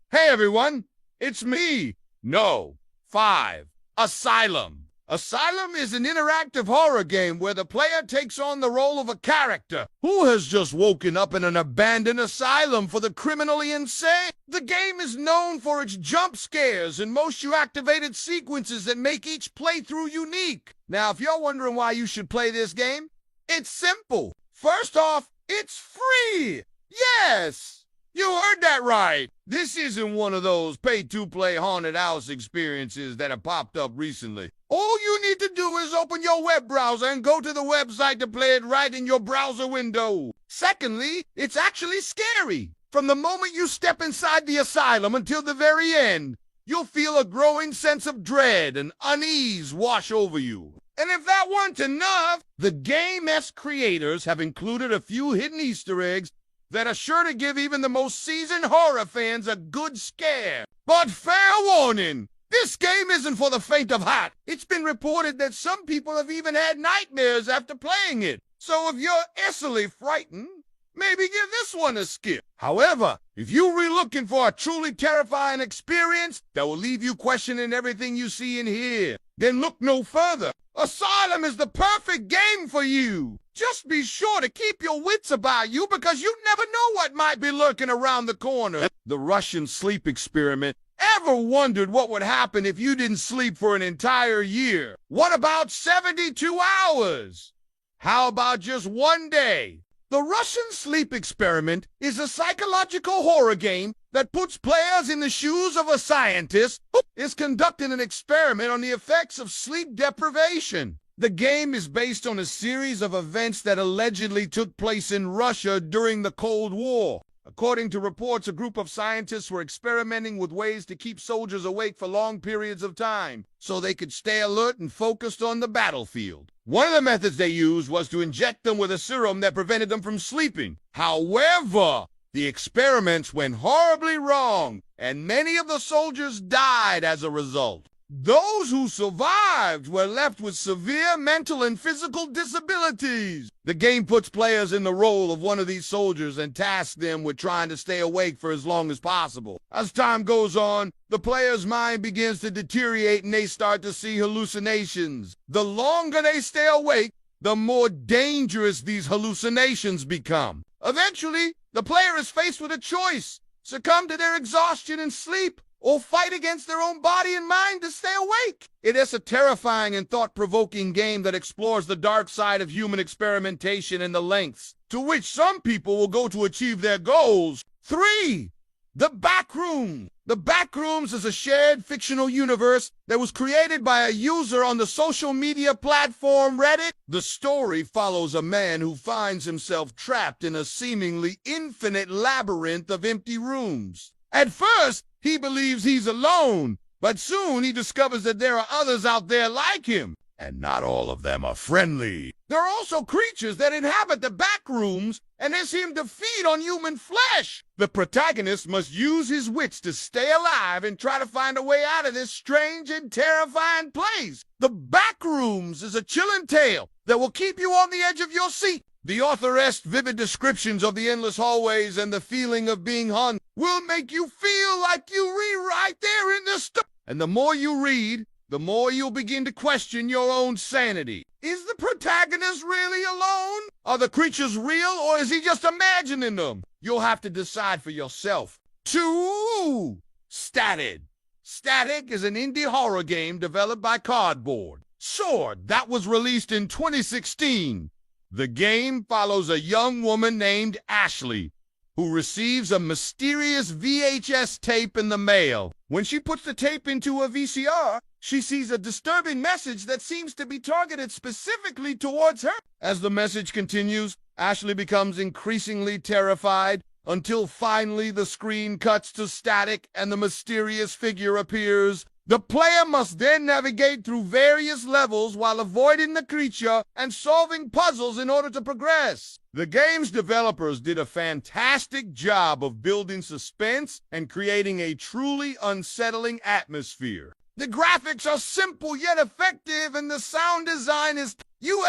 Hey everyone, it's me. No, 5. Asylum. Asylum is an interactive horror game where the player takes on the role of a character who has just woken up in an abandoned asylum for the criminally insane. The game is known for its jump scares and motion-activated sequences that make each playthrough unique. Now, if you're wondering why you should play this game, it's simple. First off, it's free. Yes! You heard that right. This isn't one of those pay-to-play haunted house experiences that have popped up recently. All you need to do is open your web browser and go to the website to play it right in your browser window. Secondly, it's actually scary. From the moment you step inside the asylum until the very end, you'll feel a growing sense of dread and unease wash over you. And if that weren't enough, the game's creators have included a few hidden Easter eggs that are sure to give even the most seasoned horror fans a good scare. But fair warning, this game isn't for the faint of heart. It's been reported that some people have even had nightmares after playing it. So if you're easily frightened, maybe give this one a skip. However, if you're really looking for a truly terrifying experience that will leave you questioning everything you see and hear, then look no further. Asylum is the perfect game for you. Just be sure to keep your wits about you because you never know what might be lurking around the corner. The Russian sleep experiment. Ever wondered what would happen if you didn't sleep for an entire year? What about 72 hours? How about just one day? The Russian sleep experiment is a psychological horror game that puts players in the shoes of a scientist who is conducting an experiment on the effects of sleep deprivation. The game is based on a series of events that allegedly took place in Russia during the Cold War. According to reports, a group of scientists were experimenting with ways to keep soldiers awake for long periods of time so they could stay alert and focused on the battlefield. One of the methods they used was to inject them with a serum that prevented them from sleeping. However, the experiments went horribly wrong, and many of the soldiers died as a result. Those who survived were left with severe mental and physical disabilities. The game puts players in the role of one of these soldiers and tasks them with trying to stay awake for as long as possible. As time goes on, the player's mind begins to deteriorate and they start to see hallucinations. The longer they stay awake, the more dangerous these hallucinations become. Eventually, the player is faced with a choice: succumb to their exhaustion and sleep, or fight against their own body and mind to stay awake. It is a terrifying and thought-provoking game that explores the dark side of human experimentation and the lengths to which some people will go to achieve their goals. 3. The Backroom. The Backrooms is a shared fictional universe that was created by a user on the social media platform Reddit. The story follows a man who finds himself trapped in a seemingly infinite labyrinth of empty rooms. At first, he believes he's alone, but soon he discovers that there are others out there like him, and not all of them are friendly. There are also creatures that inhabit the back rooms, and they seem to feed on human flesh. The protagonist must use his wits to stay alive and try to find a way out of this strange and terrifying place. The Back Rooms is a chilling tale that will keep you on the edge of your seat. The author's vivid descriptions of the endless hallways and the feeling of being haunted will make you feel like you read right there in the story. And the more you read, the more you'll begin to question your own sanity. Is the protagonist really alone? Are the creatures real, or is he just imagining them? You'll have to decide for yourself. 2. Static. Static is an indie horror game developed by Cardboard Sword that was released in 2016. The game follows a young woman named Ashley who receives a mysterious VHS tape in the mail. When she puts the tape into a VCR, she sees a disturbing message that seems to be targeted specifically towards her. As the message continues, Ashley becomes increasingly terrified until finally the screen cuts to static and the mysterious figure appears. The player must then navigate through various levels while avoiding the creature and solving puzzles in order to progress. The game's developers did a fantastic job of building suspense and creating a truly unsettling atmosphere. The graphics are simple yet effective, and the sound design is... You'll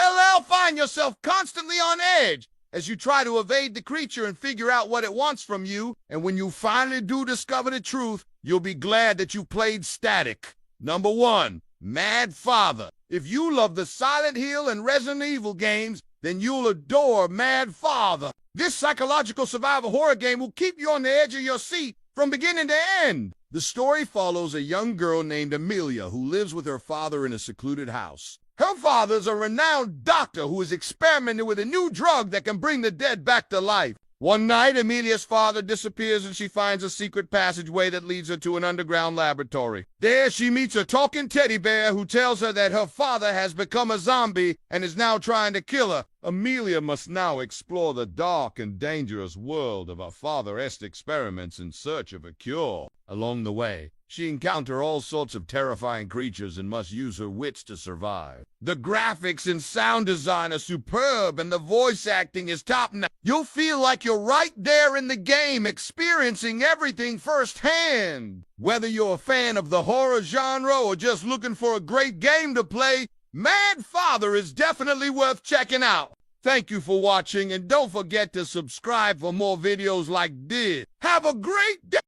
find yourself constantly on edge as you try to evade the creature and figure out what it wants from you. And when you finally do discover the truth, you'll be glad that you played Static. Number 1, Mad Father. If you love the Silent Hill and Resident Evil games, then you'll adore Mad Father. This psychological survival horror game will keep you on the edge of your seat from beginning to end. The story follows a young girl named Amelia who lives with her father in a secluded house. Her father's a renowned doctor who is experimenting with a new drug that can bring the dead back to life. One night, Amelia's father disappears and she finds a secret passageway that leads her to an underground laboratory. There, she meets a talking teddy bear who tells her that her father has become a zombie and is now trying to kill her. Amelia must now explore the dark and dangerous world of her father's experiments in search of a cure. Along the way, she encounters all sorts of terrifying creatures and must use her wits to survive. The graphics and sound design are superb and the voice acting is top-notch. You'll feel like you're right there in the game, experiencing everything firsthand. Whether you're a fan of the horror genre or just looking for a great game to play, Mad Father is definitely worth checking out. Thank you for watching and don't forget to subscribe for more videos like this. Have a great day!